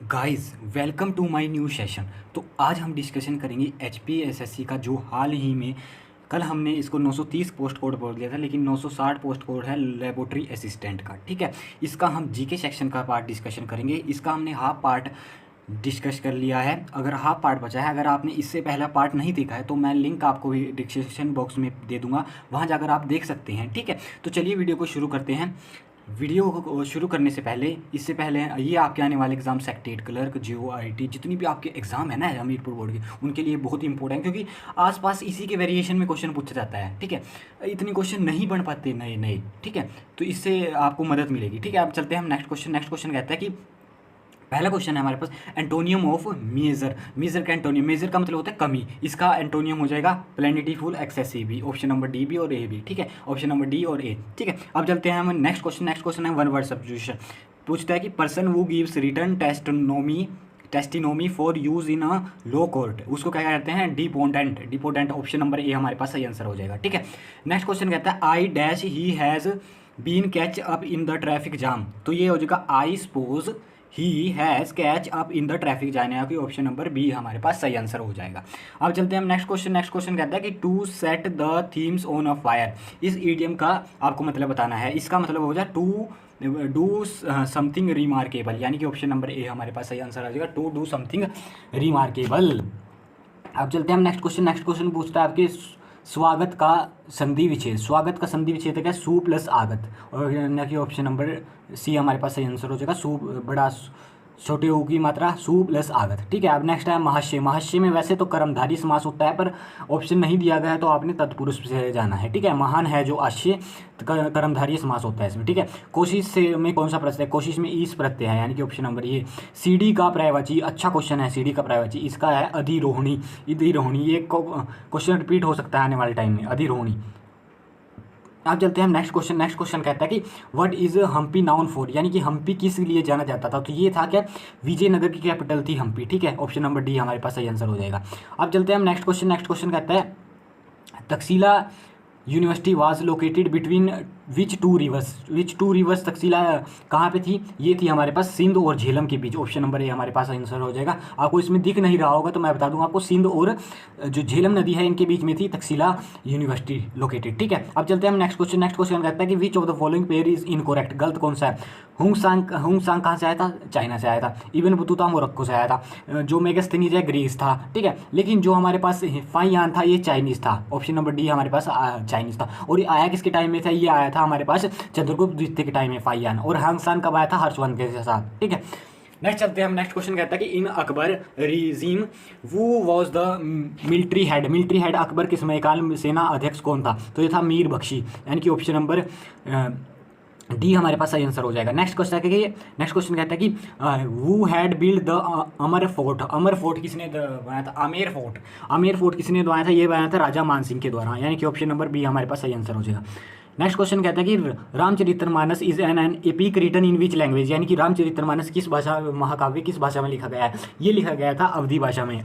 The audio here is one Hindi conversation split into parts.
Guys welcome to my new session. तो आज हम डिस्कशन करेंगे एचपीएसएससी का जो हाल ही में कल हमने इसको 930 पोस्ट कोड बोल दिया था, लेकिन 960 पोस्ट कोड है लेबोरेटरी असिस्टेंट का। ठीक है, इसका हम जीके सेक्शन का पार्ट डिस्कशन करेंगे। इसका हमने हाफ पार्ट डिस्कस कर लिया है, अगर हाफ पार्ट बचा है, अगर आपने इससे पहला पार्ट नहीं देखा है तो मैं लिंक आपको भी डिस्क्रिप्शन बॉक्स में दे दूंगा, वहाँ जाकर आप देख सकते हैं। ठीक है, तो चलिए वीडियो को शुरू करते हैं। वीडियो को शुरू करने से पहले इससे पहले ये आपके आने वाले एग्जाम सेक्रेटरीट क्लर्क जीओआईटी जितनी भी आपके एग्जाम है ना हमीरपुर बोर्ड के, उनके लिए बहुत ही इंपॉर्टेंट है, क्योंकि आसपास इसी के वेरिएशन में क्वेश्चन पूछा जाता है। ठीक है, इतनी क्वेश्चन नहीं बन पाते नए नए। ठीक है, तो इससे आपको मदद मिलेगी। ठीक है, अब चलते हैं हम नेक्स्ट क्वेश्चन। नेक्स्ट क्वेश्चन कहता है कि पहला क्वेश्चन है हमारे पास एंटोनियम ऑफ मेजर। मेजर का एंटोनियम, मेजर का मतलब होता है कमी, इसका एंटोनियम हो जाएगा प्लेनिटीफुल एक्सेसिव। ऑप्शन नंबर डी भी और ए भी। ठीक है, ऑप्शन नंबर डी और ए। ठीक है, अब चलते हैं हम नेक्स्ट क्वेश्चन। नेक्स्ट क्वेश्चन है वन वर्ड सब्स्टिट्यूशन। पूछता है कि पर्सन वो gives return testimony for use in a low court, उसको क्या कहते हैं? डिपोटेंट। डिपोटेंट ऑप्शन नंबर ए हमारे पास सही आंसर हो जाएगा। ठीक है, नेक्स्ट क्वेश्चन कहता है I dash he has been catch up in the traffic jam. तो ये हो जाएगा I suppose he has catch up in the traffic jam, यानी कि ऑप्शन नंबर बी हमारे पास सही आंसर हो जाएगा। अब चलते हैं हम नेक्स्ट क्वेश्चन। नेक्स्ट क्वेश्चन कहता है कि to set the Thames on a fire. इस ईडियम का आपको मतलब बताना है। इसका मतलब हो जाए टू डू समथिंग रिमार्केबल, यानी कि ऑप्शन नंबर ए हमारे पास सही आंसर आ जाएगा, टू डू समथिंग रिमार्केबल। अब चलते हैं हम नेक्स्ट क्वेश्चन। नेक्स्ट क्वेश्चन पूछता है आपके स्वागत का संधि विच्छेद। स्वागत का संधि विच्छेद क्या है? सु प्लस आगत, और यानी कि ऑप्शन नंबर सी हमारे पास सही आंसर हो जाएगा। सु बड़ा छोटे ऊ की मात्रा सु प्लस आगत। ठीक है, अब नेक्स्ट है महाशय। महाशय में वैसे तो कर्मधारी समास होता है, पर ऑप्शन नहीं दिया गया है तो आपने तत्पुरुष से जाना है। ठीक है, महान है जो आशय कर्मधारी समास होता है इसमें। ठीक है, कोशिश से में कौन सा प्रत्यय है? कोशिश में ईस प्रत्यय है, यानी कि ऑप्शन नंबर ये। सीढ़ी का पर्यायवाची, अच्छा क्वेश्चन है। सीढ़ी का पर्यायवाची इसका है अधिरोहणी। अधिरोहणी ये क्वेश्चन रिपीट हो सकता है आने वाले टाइम में, अधिरोहणी। अब चलते हैं हम नेक्स्ट क्वेश्चन। नेक्स्ट क्वेश्चन कहता है कि what is Hampi known for, यानी कि हम्पी किस लिए जाना जाता था? तो ये था क्या? विजयनगर की कैपिटल थी हम्पी। ठीक है, ऑप्शन नंबर डी हमारे पास सही आंसर हो जाएगा। अब चलते हैं हम नेक्स्ट क्वेश्चन। नेक्स्ट क्वेश्चन कहता है Takshashila university was located between which two rivers. Which two rivers Takshashila कहाँ पे थी? ये थी हमारे पास सिंध और झेलम के बीच। ऑप्शन नंबर ए हमारे पास आंसर हो जाएगा। आपको इसमें दिख नहीं रहा होगा तो मैं बता दूंगा आपको, सिंध और जो झेलम नदी है इनके बीच में थी तक्षशिला यूनिवर्सिटी लोकेटेड। ठीक है, अब चलते हैं हम नेक्स्ट क्वेश्चन। नेक्स्ट क्वेश्चन कहता है कि which of the following pair is incorrect. गलत कौन सा है? हुंगसांग कहाँ से आया था? चाइना से आया था। इब्न बतूता मोरक्को से आया था। जो मेगास्थनीज है ग्रीस था। ठीक है, लेकिन जो हमारे पास फाइयान था ये चाइनीज था। ऑप्शन नंबर डी हमारे पास चाइनीज था। और ये आया किसके टाइम में था? ये आया था हमारे पास चंद्रगुप्त द्वितीय के टाइम में फाइयान। और हांगसान कब आया था? हर्षवर्धन के साथ। ठीक है, नेक्स्ट चलते हैं हम। नेक्स्ट क्वेश्चन कहता है कि इन अकबर रिजीम वो was the military head. Military head Akbar के समयकाल सेना अध्यक्ष कौन था? तो ये था मीर बख्शी, यानी कि ऑप्शन नंबर डी हमारे पास सही आंसर हो जाएगा। नेक्स्ट क्वेश्चन है कि नेक्स्ट क्वेश्चन कहता है कि वो had build the Amar fort. Amar fort किसने बनाया था? आमेर फोर्ट। आमेर फोर्ट किसने बनाया था? ये बनाया था राजा मानसिंह के द्वारा, यानी कि ऑप्शन नंबर बी हमारे पास सही आंसर हो जाएगा। नेक्स्ट क्वेश्चन कहता है कि Ramcharitmanas is an epic written in which language, यानी कि रामचरितमानस किस भाषा, महाकाव्य किस भाषा में लिखा गया है? ये लिखा गया था अवधी भाषा में।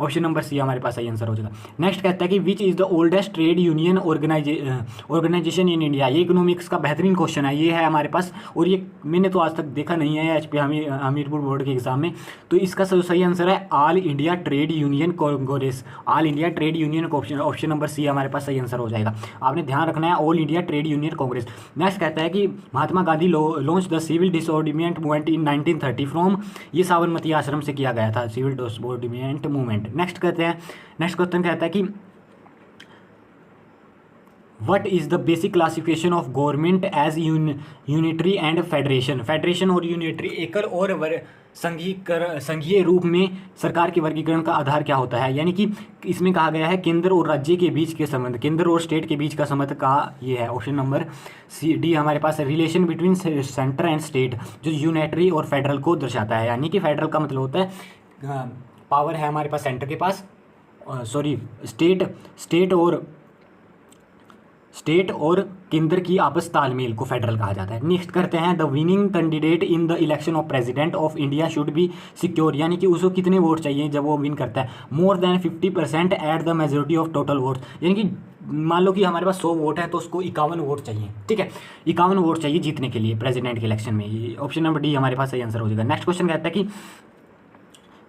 ऑप्शन नंबर सी हमारे पास सही आंसर हो जाएगा। नेक्स्ट कहता है कि which is the oldest trade union organisation in India. ये इकोनॉमिक्स का बेहतरीन क्वेश्चन है, ये है हमारे पास, और ये मैंने तो आज तक देखा नहीं है एचपी हमीरपुर बोर्ड के एग्जाम में। तो इसका सही आंसर है all India trade union congress. All India trade union option number C हमारे पास सही आंसर हो जाएगा। आपने ध्यान रखना है, all India trade union congress. Next कहता है कि Mahatma Gandhi launch the civil disobedience movement in 1930 from. ये साबरमती आश्रम से किया गया था सिविल डिसऑर्डिनेंट मूवमेंट। नेक्स्ट कहते हैं, नेक्स्ट क्वेश्चन कहता है कि what is the basic classification of government as unitary and federation. Federation और यूनिटरी, एकल और संघीय रूप में सरकार के वर्गीकरण का आधार क्या होता है? यानी कि इसमें कहा गया है केंद्र और राज्य के बीच के संबंध, केंद्र और स्टेट के बीच का संबंध का ये है। ऑप्शन नंबर सी डी हमारे पास relation between centre and state, जो यूनिटरी और फेडरल को दर्शाता है। यानी कि फेडरल का मतलब होता है पावर है हमारे पास सेंटर के पास, सॉरी स्टेट और स्टेट और केंद्र की आपस तालमेल को फेडरल कहा जाता है। नेक्स्ट करते हैं, the winning candidate in the election of president of India should be secure, यानी कि उसको कितने वोट चाहिए जब वो विन करता है, more than 50% at the majority of total vote, यानी कि मान लो कि हमारे पास 100 वोट है तो उसको 51 वोट चाहिए, ठीक है, 51 वोट चाहिए जीतने के लिए प्रेसिडेंट के इलेक्शन में। ये ऑप्शन नंबर डी हमारे पास सही आंसर हो जाएगा। नेक्स्ट क्वेश्चन कहता है कि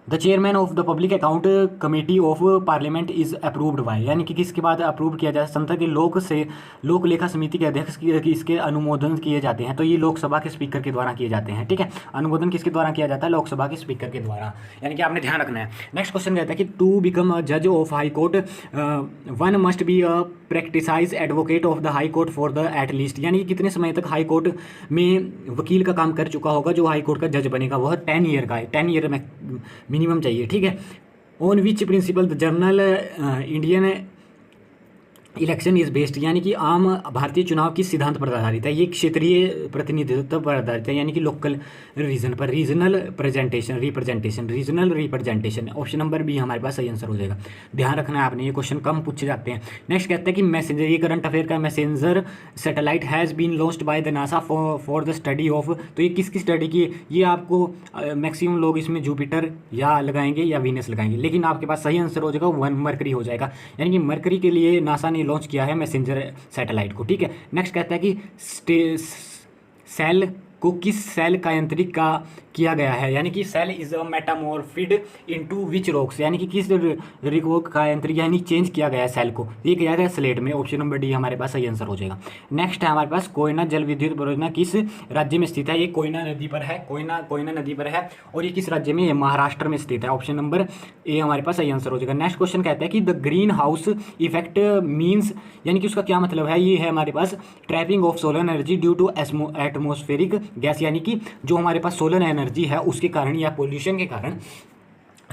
the chairman of the public account committee of parliament is approved by, यानी कि किसके बाद अप्रूव किया जाए, संसद के लोक लेखा समिति के अध्यक्ष की इसके अनुमोदन किए जाते हैं, तो ये लोकसभा के स्पीकर के द्वारा किए जाते हैं, ठीक है। अनुमोदन किसके द्वारा किया जाता है, लोकसभा के स्पीकर के द्वारा, यानी कि आपने ध्यान रखना है। नेक्स्ट क्वेश्चन कहता है कि टू बिकम अ जज of high court one must be a practise advocate of the high court for the at least, यानी कि कितने समय तक हाई कोर्ट में वकील का काम कर चुका होगा जो हाई कोर्ट का जज बनेगा, वह 10 ईयर का है, 10 ईयर में मिनिमम चाहिए, ठीक है। On which principle the journal Indian election is based, यानी कि आम भारतीय चुनाव किस सिद्धांत पर आधारित है, ये क्षेत्रीय प्रतिनिधित्व पर आधारित है, यानी कि लोकल रीजन पर, regional regional representation. Option number B हमारे पास सही आंसर हो जाएगा। ध्यान रखना है आपने, ये क्वेश्चन कम पूछे जाते हैं। नेक्स्ट कहते हैं कि मैसेंजर, ये करंट अफेयर का, messenger satellite has been launched by the NASA for the study of, तो ये किसकी स्टडी की, ये आपको मैक्सिमम लोग इसमें जुपिटर या लगाएंगे या वीनस लगाएंगे, लेकिन आपके पास सही आंसर हो जाएगा मरकरी हो जाएगा, यानी कि मरकरी के लिए नासा ने लॉन्च किया है मैसेंजर सैटेलाइट को, ठीक है। नेक्स्ट कहता है कि सेल को किस सेल का यांत्रिक का किया गया है, यानी कि shale is a metamorphosed into which rocks, यानी कि किस रिक का यांत्रिक यानी चेंज किया गया है सेल को, ये किया गया स्लेट में। ऑप्शन नंबर डी हमारे पास सही आंसर हो जाएगा। नेक्स्ट है हमारे पास कोयना जल विद्युत परियोजना किस राज्य में स्थित है, ये कोयना नदी पर है, कोयना नदी पर है, और ये किस राज्य में, ये महाराष्ट्र में स्थित है। ऑप्शन नंबर ए हमारे पास सही आंसर हो जाएगा। नेक्स्ट क्वेश्चन कहता है कि the green house effect means, यानी कि उसका क्या मतलब है, ये है हमारे पास trapping of solar energy due to atmospheric gas, यानी कि जो हमारे पास सोलर एनर्जी है उसके कारण या पोल्यूशन के कारण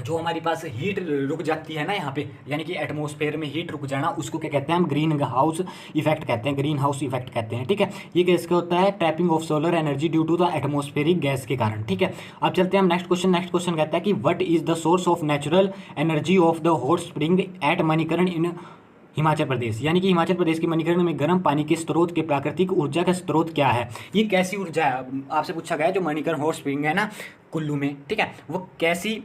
जो हमारे पास हीट रुक जाती है ना यहाँ पे, यानी कि एटमॉस्फेयर में हीट रुक जाना, उसको क्या कहते हैं हम, ग्रीन हाउस इफेक्ट कहते हैं, ग्रीन हाउस इफेक्ट कहते हैं, ठीक है। ये कैसे होता है, trapping of solar energy due to the atmospheric gas के कारण, ठीक है। अब चलते हैं हम नेक्स्ट क्वेश्चन कहता है कि what is the source of natural energy of the hot spring at Manikaran in Himachal Pradesh, यानी कि हिमाचल प्रदेश के मणिकर्ण में गर्म पानी के स्रोत के प्राकृतिक ऊर्जा का स्रोत क्या है, ये कैसी ऊर्जा है, आपसे पूछा गया है। जो मणिकर्ण हॉट स्प्रिंग है ना कुल्लू में, ठीक है, वो कैसी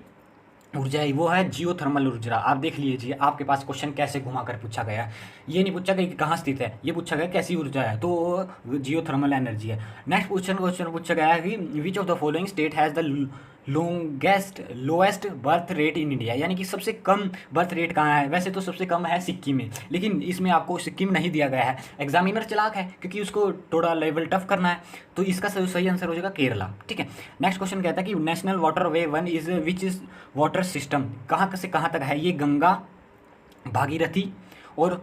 ऊर्जा है, वो है जियोथर्मल ऊर्जा। आप देख लीजिए, आपके पास क्वेश्चन कैसे घुमा कर पूछा गया है, ये नहीं पूछा गया कि कहाँ स्थित है, ये पूछा गया कैसी ऊर्जा है, तो जियोथर्मल एनर्जी है। नेक्स्ट क्वेश्चन पूछा गया है कि which of the following state has the lowest birth rate in India, यानी कि सबसे कम बर्थ रेट कहाँ है, वैसे तो सबसे कम है सिक्किम में, लेकिन इसमें आपको सिक्किम नहीं दिया गया है। एग्जामिनर चालाक है क्योंकि उसको थोड़ा लेवल टफ करना है, तो इसका सही आंसर हो जाएगा केरला, ठीक है। नेक्स्ट क्वेश्चन कहता है कि national water way one is which is water system, कहाँ से कहाँ तक है, ये गंगा, भागीरथी और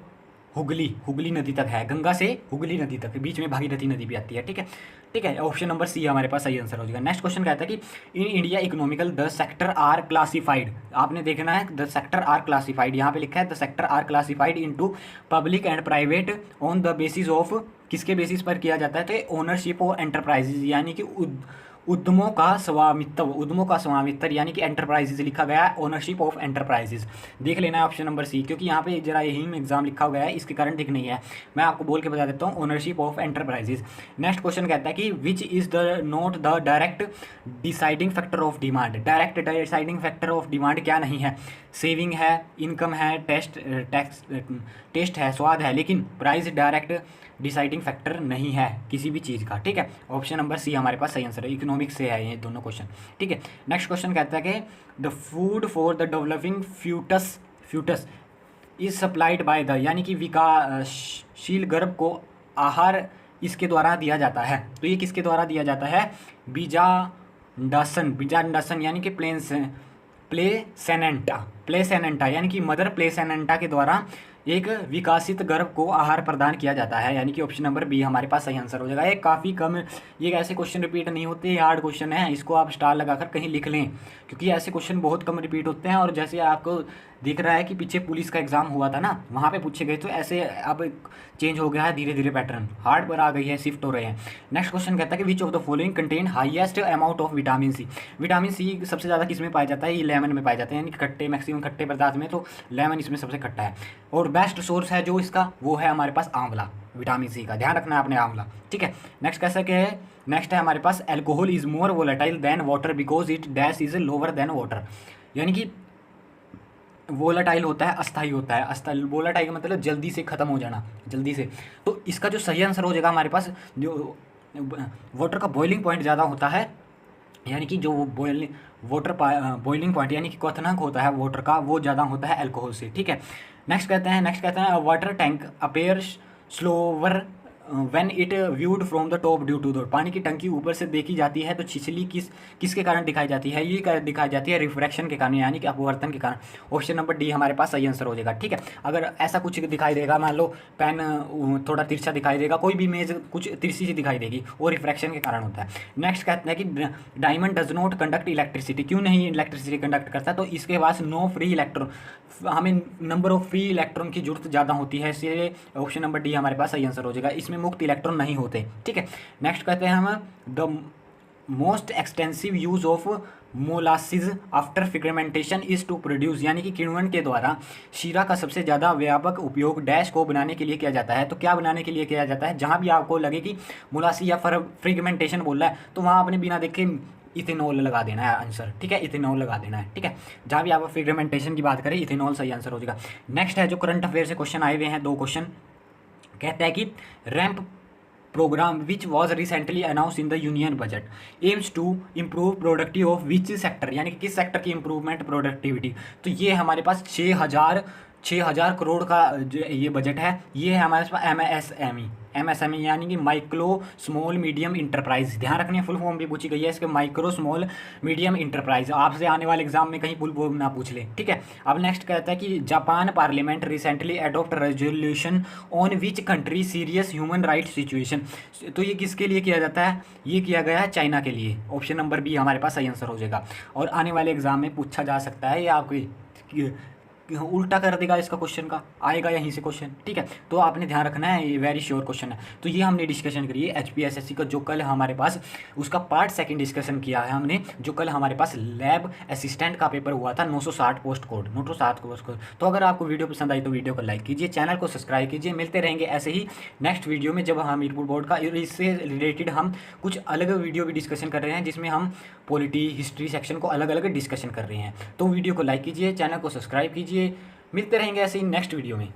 हुगली नदी तक है, गंगा से हुगली नदी तक, बीच में भागीरथी नदी भी आती है, ठीक है। ऑप्शन नंबर सी हमारे पास सही आंसर हो जाएगा। नेक्स्ट क्वेश्चन कहता है कि in India economical the sector are classified, आपने देखना है द सेक्टर आर क्लासिफाइड, यहाँ पे लिखा है the sector are classified into public and private on the basis of, किसके बेसिस पर किया जाता है, तो ओनरशिप और एंटरप्राइजेज, यानी कि उद्यमों का स्वामित्व, यानी कि एंटरप्राइजेज लिखा गया है, ओनरशिप ऑफ एंटरप्राइजेज। देख लेना है ऑप्शन नंबर सी, क्योंकि यहाँ पे जरा यही में एग्जाम लिखा गया है, इसके कारण ठीक नहीं है, मैं आपको बोल के बता देता हूँ, ownership of enterprises. Next question कहता है कि which is the not the direct deciding factor of demand, direct deciding factor of demand क्या नहीं है, सेविंग है, इनकम है, टेस्ट है, स्वाद है, लेकिन प्राइस डायरेक्ट डिसाइडिंग फैक्टर नहीं है किसी भी चीज़ का, ठीक है। ऑप्शन नंबर सी हमारे पास सही आंसर है, इकोनॉमिक्स से है ये दोनों क्वेश्चन, ठीक है। नेक्स्ट क्वेश्चन कहता है कि the food for the developing foetus is supplied by the, यानी कि विकासशील गर्भ को आहार इसके द्वारा दिया जाता है, तो ये किसके द्वारा दिया जाता है, बीजांडासन, यानी कि प्लेसेनेंटा, यानी कि मदर प्लेसेनेंटा के द्वारा एक विकासित गर्भ को आहार प्रदान किया जाता है, यानी कि ऑप्शन नंबर बी हमारे पास सही आंसर हो जाएगा। ये काफ़ी कम, ये ऐसे क्वेश्चन रिपीट नहीं होते, ये हार्ड क्वेश्चन है, इसको आप स्टार लगाकर कहीं लिख लें, क्योंकि ऐसे क्वेश्चन बहुत कम रिपीट होते हैं, और जैसे आपको दिख रहा है कि पीछे पुलिस का एग्ज़ाम हुआ था ना, वहाँ पे पूछे गए, तो ऐसे अब चेंज हो गया है धीरे धीरे पैटर्न, हार्ड पर आ गई है, शिफ्ट हो रहे हैं। नेक्स्ट क्वेश्चन कहता है कि which of the following contain highest amount of vitamin C. Vitamin C सबसे ज़्यादा किस में पाया जाता है, ये लेमन में पाया जाता है, यानी खट्टे मैक्सिमम खट्टे पदार्थ में, तो लेमन इसमें सबसे खट्टा है। और बेस्ट सोर्स है जो इसका, वो है हमारे पास आंवला, विटामिन सी का ध्यान रखना है आपने, आंवला। ठीक है, नेक्स्ट कैसा क्या है, नेक्स्ट है हमारे पास alcohol is more volatile than water because it dash is lower than water. यानी कि वोलाटाइल होता है, अस्थाई होता है, अस्थाई वोलाटाइल का मतलब जल्दी से ख़त्म हो जाना, जल्दी से। तो इसका जो सही आंसर हो जाएगा हमारे पास, जो वाटर का बॉइलिंग पॉइंट ज़्यादा होता है, यानी कि जो वाटर बॉइलिंग पॉइंट यानी कि क्वथनांक होता है वाटर का, वो ज़्यादा होता है अल्कोहल से। ठीक है, नेक्स्ट कहते हैं water tank appears shallower when it viewed from the top due to the, पानी की टंकी ऊपर से देखी जाती है तो छिछली किसके कारण दिखाई जाती है, ये दिखाई जाती है रिफ्रैक्शन के कारण, यानी कि अपवर्तन के कारण। ऑप्शन नंबर डी हमारे पास सही आंसर हो जाएगा। ठीक है, अगर ऐसा कुछ दिखाई देगा, मान लो पेन थोड़ा तिरछा दिखाई देगा, कोई भी इमेज कुछ तिरछी सी दिखाई देगी, वो रिफ्रैक्शन के कारण होता है। नेक्स्ट कहते हैं कि diamond does not conduct electricity, क्यों नहीं इलेक्ट्रिसिटी कंडक्ट करता, तो इसके पास नो फ्री इलेक्ट्रॉन, हमें नंबर ऑफ फ्री इलेक्ट्रॉन की जरूरत ज़्यादा होती है, इसलिए ऑप्शन नंबर डी हमारे पास सही आंसर हो जाएगा, इसमें मुक्त इलेक्ट्रॉन नहीं होते। ठीक है, नेक्स्ट कहते हैं हम the most extensive use of molasses after fermentation is to produce, यानी कि किण्वन के द्वारा शीरा का सबसे ज़्यादा व्यापक उपयोग डैश को बनाने के लिए किया जाता है। तो क्या बनाने के लिए किया जाता है, जहाँ भी आपको लगे कि मोलासिस या फ्रिगमेंटेशन बोल रहा है, तो वहाँ आपने बिना देखे इथेनॉल लगा देना है आंसर। ठीक है, इथेनॉल लगा देना है। ठीक है, जहाँ भी आप फिग्मेंटेशन की बात करें, इथेनॉल सही आंसर हो जाएगा। नेक्स्ट है जो करंट अफेयर से क्वेश्चन आए हुए हैं, 2 क्वेश्चन। कहता है कि RAMP programme which was recently announce in the union budget aims to improve productive of which sector, यानी कि किस सेक्टर की इंप्रूवमेंट प्रोडक्टिविटी। तो ये हमारे पास 6,000 करोड़ का जो ये बजट है, ये है हमारे पास एमएसएमई यानी कि माइक्रो स्मॉल मीडियम इंटरप्राइज। ध्यान रखनी है, फुल फॉर्म भी पूछी गई है इसके, माइक्रो स्मॉल मीडियम इंटरप्राइज, आपसे आने वाले एग्जाम में कहीं फुल फॉर्म ना पूछ ले। ठीक है, अब नेक्स्ट कहता है कि Japan parliament recently adopt resolution on which country serious human rights situation. तो ये किसके लिए किया जाता है, ये किया गया है चाइना के लिए। ऑप्शन नंबर बी हमारे पास सही आंसर हो जाएगा, और आने वाले एग्जाम में पूछा जा सकता है, ये आपकी उल्टा कर देगा इसका क्वेश्चन का, आएगा यहीं से क्वेश्चन। ठीक है, तो आपने ध्यान रखना है, ये वेरी श्योर क्वेश्चन है। तो ये हमने डिस्कशन करी है HPSSC का, जो कल हमारे पास उसका पार्ट 2 डिस्कशन किया है हमने, जो कल हमारे पास लैब असिस्टेंट का पेपर हुआ था, 960 पोस्ट कोड, 960 पोस्ट कोड। तो अगर आपको वीडियो पसंद आई तो वीडियो को लाइक कीजिए, चैनल को सब्सक्राइब कीजिए। मिलते रहेंगे ऐसे ही नेक्स्ट वीडियो में, जब हम हमीरपुर बोर्ड का इससे रिलेटेड हम कुछ अलग वीडियो भी डिस्कशन कर रहे हैं, जिसमें हम पॉलिटी हिस्ट्री सेक्शन को अलग अलग डिस्कशन कर रहे हैं। तो वीडियो को लाइक कीजिए, चैनल को सब्सक्राइब कीजिए। मिलते रहेंगे ऐसे ही नेक्स्ट वीडियो में।